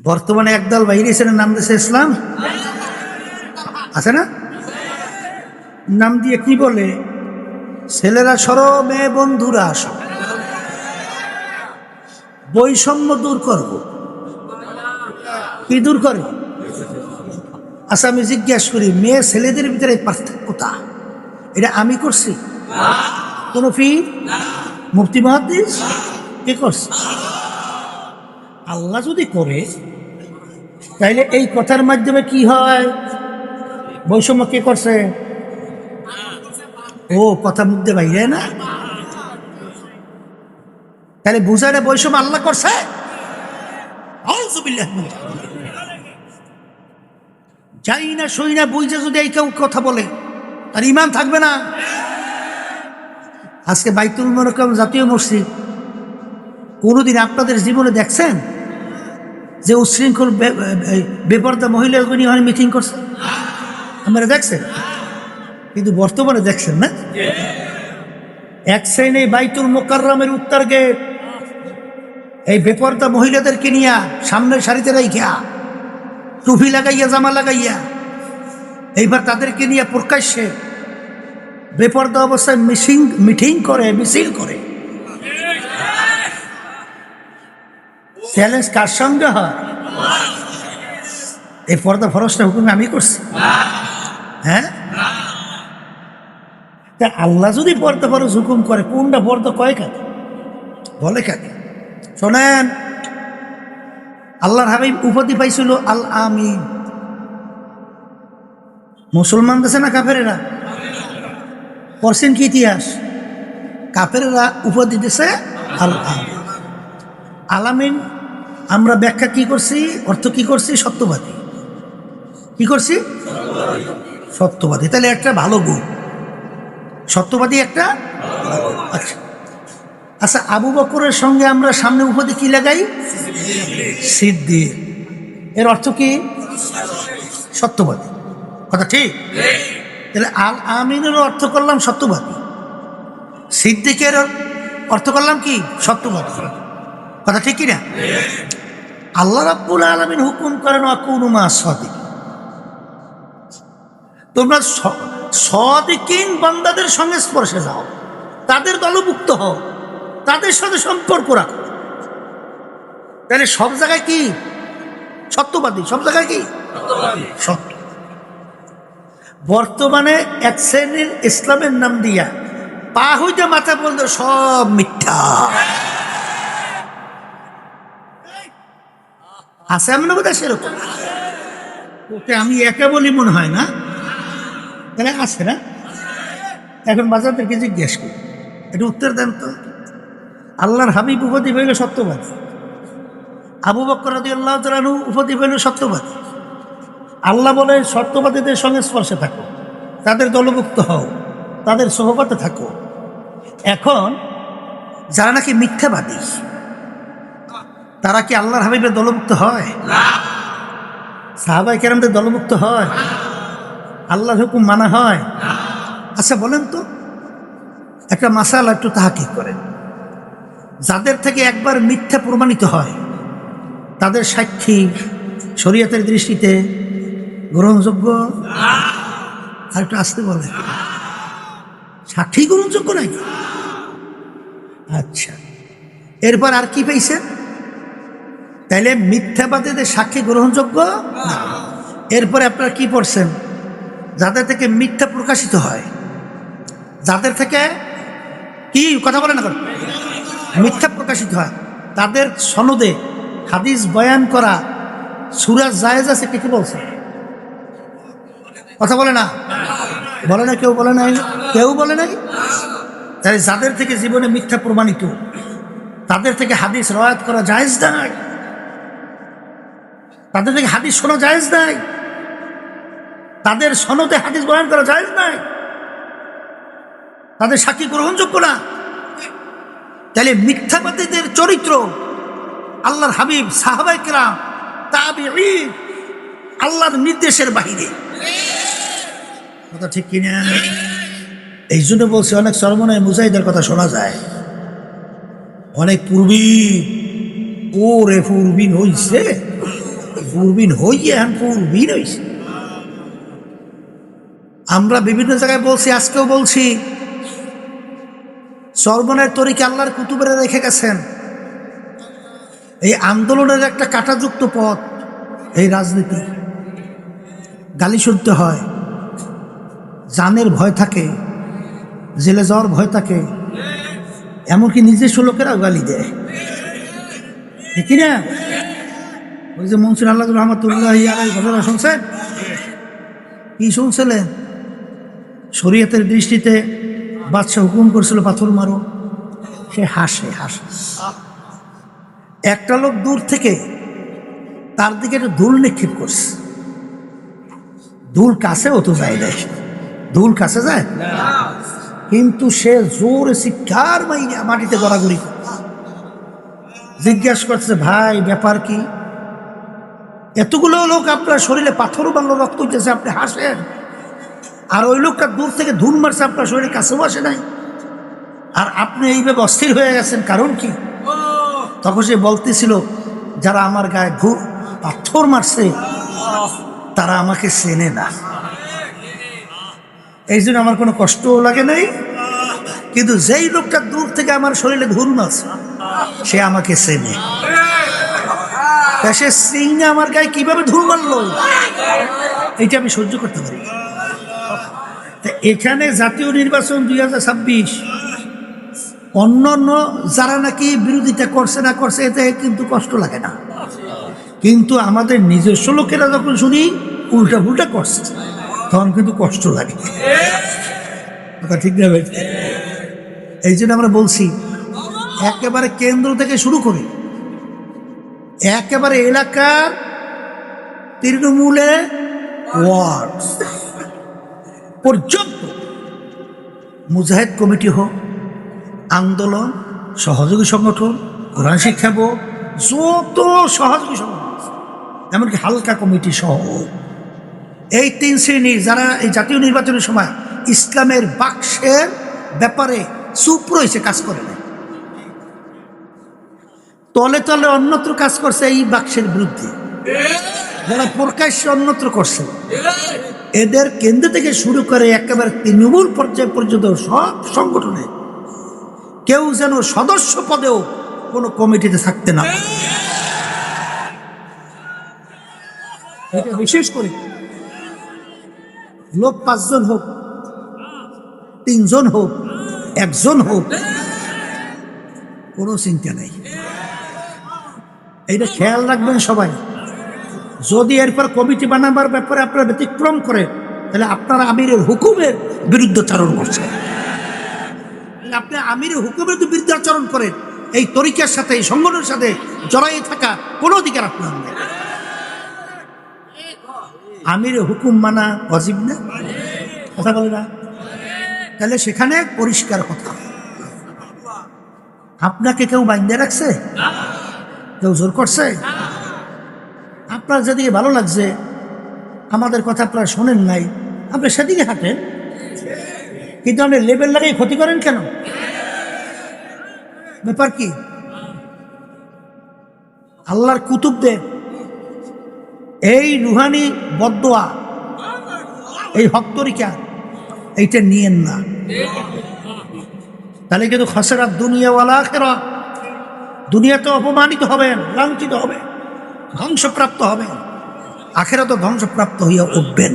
বর্তমানে একদল বাইরে এসে নাম দিয়েছে ইসলাম, আছে না? নাম দিয়ে কি বলে, ছেলেরা সরো, মেয়ে বন্ধুরা আসো, বৈষম্য দূর করব। কি দূর করব? আচ্ছা আমি জিজ্ঞাসা করি, মেয়ে ছেলেদের ভিতরে পার্থক্যতা এটা আমি করছি? কোন পীর, মুফতি, মুহাদ্দিস কে করছে? আল্লাহ যদি করে তাইলে এই কথার মাধ্যমে কি হয়? বৈষম্য কে করছে? ও কথা মুখে বাইরে না, তাহলে বুঝায় না বৈষম্য আল্লাহ করছে। যাই না সই না বুঝে যদি এই কেউ কথা বলে তার ইমান থাকবে না। আজকে বাইতুল মোকাররম জাতীয় মসজিদ কোনোদিন আপনাদের জীবনে দেখছেন যে উচ্ছৃঙ্খল বেপরদা মহিলাগুলি ওখানে মিটিং করছে? আপনারা দেখছেন? কিন্তু বর্তমানে দেখছেন না, এক শ্রেণী বাইতুল মোকাররমের উত্তর গেট এই বেপরদা মহিলাদেরকে নিয়ে সামনের সারিতে রাইখা, টুপি লাগাইয়া, জামা লাগাইয়া, এইবার তাদেরকে নিয়ে প্রকাশ্যে বেপরদা অবস্থায় মিটিং করে, মিছিল করে। চ্যালেঞ্জ কার সঙ্গে হয়? এই পর্দা ফরজটা হুকুম আমি করছি? হ্যাঁ, তা আল্লাহ যদি পর্দা ফরজ হুকুম করে, কোনটা পর্দা কয় কাকে বলে কাকে? শোনেন, আল্লাহর হাবিব উপাধি পাইছিল আল আমিন। মুসলমান দেশে না কাফেরেরা করছেন কি ইতিহাস? কাফেরেরা উপাধি দিছে আল আমিন। আলামিন আমরা ব্যাখ্যা কি করছি, অর্থ কি করছি? সত্যবাদী। কি করছি? সত্যবাদী। তাহলে একটা ভালো গুণ, সত্যবাদী একটা। আচ্ছা আচ্ছা, আবু বকরের সঙ্গে আমরা সামনে উপাধি কি লাগাই? সিদ্দিক। এর অর্থ কি? সত্যবাদী। কথা ঠিক? তাহলে আল আমিনের অর্থ করলাম সত্যবাদী, সিদ্দিকের অর্থ করলাম কি? সত্যবাদী। কথা ঠিক কিনা? আল্লাহ রাব্বুল আলামিন হুকুম করেন ওয়াকুনু মা'আস সাদিকিন, তোমরা সাদিকিন বান্দাদের সঙ্গে স্পর্শে যাও, তাদের দলভুক্ত হও, তাদের সাথে সম্পর্ক রাখো। তাহলে সব জায়গায় কি সত্যবাদী? সব জায়গায় কি সত্য? বর্তমানে এক শ্রেণীর ইসলামের নাম দিয়া পা হইতে মাথা বলতে সব মিথ্যা আছে। এমন বোধ হয় সেরকম ওকে আমি একা বলি মনে হয় না, তাহলে আছে না? এখন বাচ্চাদেরকে জিজ্ঞেস করি, একটু উত্তর দেন তো। আল্লাহর হাবিব উপাধি হইল সত্যবাদী, আবু বকর রাদিয়াল্লাহু তাআলা আনহু উপাধি হইল সত্যবাদী। আল্লাহ বলে সত্যবাদীদের সঙ্গে স্পর্শে থাকো, তাদের দলভুক্ত হও, তাদের সোহবতে থাকো। এখন যারা নাকি মিথ্যাবাদী তারা কি আল্লাহর হাবিবের দলভুক্ত হয়? সাহাবায়ে কেরামদের দলভুক্ত হয়? আল্লাহর হুকুম মানা হয়? আচ্ছা বলেন তো, একটা মাসালা একটু তাহকিক করেন। যাদের থেকে একবার মিথ্যা প্রমাণিত হয় তাদের সাক্ষী শরীয়তের দৃষ্টিতে গ্রহণযোগ্য? আর একটু আসতে বলে, সাক্ষী গ্রহণযোগ্য নাকি? আচ্ছা, এরপর আর কি পেয়েছেন? তাইলে মিথ্যাবাদীদের সাক্ষী গ্রহণযোগ্য না। এরপরে আপনারা কি পড়ছেন? যাদের থেকে মিথ্যা প্রকাশিত হয়, যাদের থেকে কি কথা বলে না, মিথ্যা প্রকাশিত হয়, তাদের সনদে হাদিস বয়ান করা সূরা জায়েজ আছে। কে কি বলছে? কথা বলে না, বলে না, কেউ বলে নাই, কেউ বলে নাই। তাই যাদের থেকে জীবনে মিথ্যা প্রমাণিত তাদের থেকে হাদিস রওয়ায়াত করা জায়েজ নাই, তাদের থেকে হাদিস শোনা জায়েজ নাই, তাদের সনদে হাদিস বয়ান করা জায়েজ নাই, তাদের সাক্ষী গ্রহণযোগ্য না। তাহলে মিথ্যাবাদীদের চরিত্র আল্লাহর হাবিব, সাহাবায়ে কেরাম, তাবিঈন আল্লাহর নির্দেশের বাহিরে। কথা ঠিক কিনা? এই জন্য বলছি, অনেক সরমনায় মুজাহিদের কথা শোনা যায়, অনেক পূর্বী, ওরে পূর্বী হইছে পূর্বিন হইয়ে এখন পূর্বিন হইছে। আমরা বিভিন্ন জায়গায় বলছি, আজকেও বলছি, চর্বনের তরিকে আল্লাহর কুতুবেরা রেখে গেছেন। এই আন্দোলনের একটা কাঁটাযুক্ত পথ এই রাজনীতি। গালি শুনতে হয়, জানের ভয় থাকে, জেলে যাওয়ার ভয় থাকে, এমনকি নিজস্ব লোকেরাও গালি দেয়, ঠিক না? ওই যে মনসুর আল্লাহ রহমতুল্লাহ ঘটনা শুনছেন? কি শুনছিলেন? শরীয়তের দৃষ্টিতে বাদশাহ হুকুম করছিল পাথর মারো, সে হাসে। একটা লোক দূর থেকে তার দিকে একটা ধুল নিক্ষেপ করছে। ধুল কাছেও তো যায় না, ধুল কাছে যায়, কিন্তু সে জোরে শিক্ষার মাটিতে গড়াগড়ি জিজ্ঞাসা করছে, ভাই ব্যাপার কি? এতগুলো লোক আপনার শরীরে পাথর বাংলো রক্ত উঠেছে, আপনি হাসেন, আর ওই লোকটা দূর থেকে ধুল মারছে, আপনার শরীরে কাছেও আসে নাই, আর আপনি এইভাবে অস্থির হয়ে গেছেন, কারণ কি? তখন সে বলতেছিল, যারা আমার গায়ে পাথর মারছে তারা আমাকে চেনে না, এই জন্য আমার কোনো কষ্টও লাগে নাই, কিন্তু যেই লোকটা দূর থেকে আমার শরীরে ধুল মারছে সে আমাকে চেনে। সে চিনে আমার গায়ে কিভাবে ধুল মারলো এইটা আমি সহ্য করতে পারি। এখানে জাতীয় নির্বাচন 2026 অন্যান্য যারা নাকি বিরোধিতা করছে না করছে এতে কিন্তু কষ্ট লাগে না, কিন্তু আমাদের নিজস্ব লোকেরা যখন শুনি উল্টা পুল্টা করছে তখন কিন্তু কষ্ট লাগে, ঠিক না? এই জন্য আমরা বলছি, একেবারে কেন্দ্র থেকে শুরু করে একেবারে এলাকার তৃণমূলে ওয়ার্ড পর্যন্ত মুজাহিদ কমিটি হোক, আন্দোলন, সহযোগী সংগঠন, কোরআন শিক্ষা বোর্ড, যত সহযোগী সংগঠন, এমনকি হালকা কমিটি সহ এই 3 শ্রেণীর যারা এই জাতীয় নির্বাচনের সময় ইসলামের বাক্সের ব্যাপারে চুপ রয়েছে, কাজ করে না, তলে তলে অন্যত্র কাজ করছে এই বাক্সের বিরুদ্ধে, যারা প্রকাশ্যে অন্যত্র করছে, এদের কেন্দ্র থেকে শুরু করে একেবারে তৃণমূল পর্যায় পর্যন্ত সব সংগঠনে কেউ যেন সদস্য পদেও কোনো কমিটিতে থাকতে না। এটা বিশেষ করে লোক 5 জন হোক, 3 জন হোক, 1 জন হোক, কোনো চিন্তা নেই। এইটা খেয়াল রাখবেন সবাই। যদি এরপর কমিটি বানাবার ব্যাপারে আপনারা ব্যতিক্রম করে, তাহলে আপনারা আমিরের হুকুমের বিরুদ্ধাচরণ করছেন। আপনি আমিরের হুকুমের বিরুদ্ধাচরণ করেন, এই তরিকার সাথে, এই সংগঠনের সাথে জড়াই থাকা কোনো অধিকার আপনার নেই। আমিরের হুকুম মানা ওয়াজিব না, কথা বলে না? তাহলে সেখানে পরিষ্কার কথা, আপনাকে কেউ বাঁধিয়ে রাখছে, কেউ জোর করছে? আপনার যেদিকে ভালো লাগছে, আমাদের কথা আপনারা শোনেন নাই, আপনি সেদিকে হাঁটেন, কিন্তু আপনি লেবেল লাগাই ক্ষতি করেন কেন? ব্যাপার কি? আল্লাহর কুতুবদের এই রুহানি বদদোয়া, এই হক তরিকা, এইটা নিয়েন না, তাহলে কিন্তু খাসরাত দুনিয়া ওয়াল আখিরাহ, দুনিয়াতে অপমানিত হবেন, লাঞ্ছিত হবেন, ধ্বংসপ্রাপ্ত হবেন, আখিরাতে ধ্বংসপ্রাপ্ত হইয়া উঠবেন।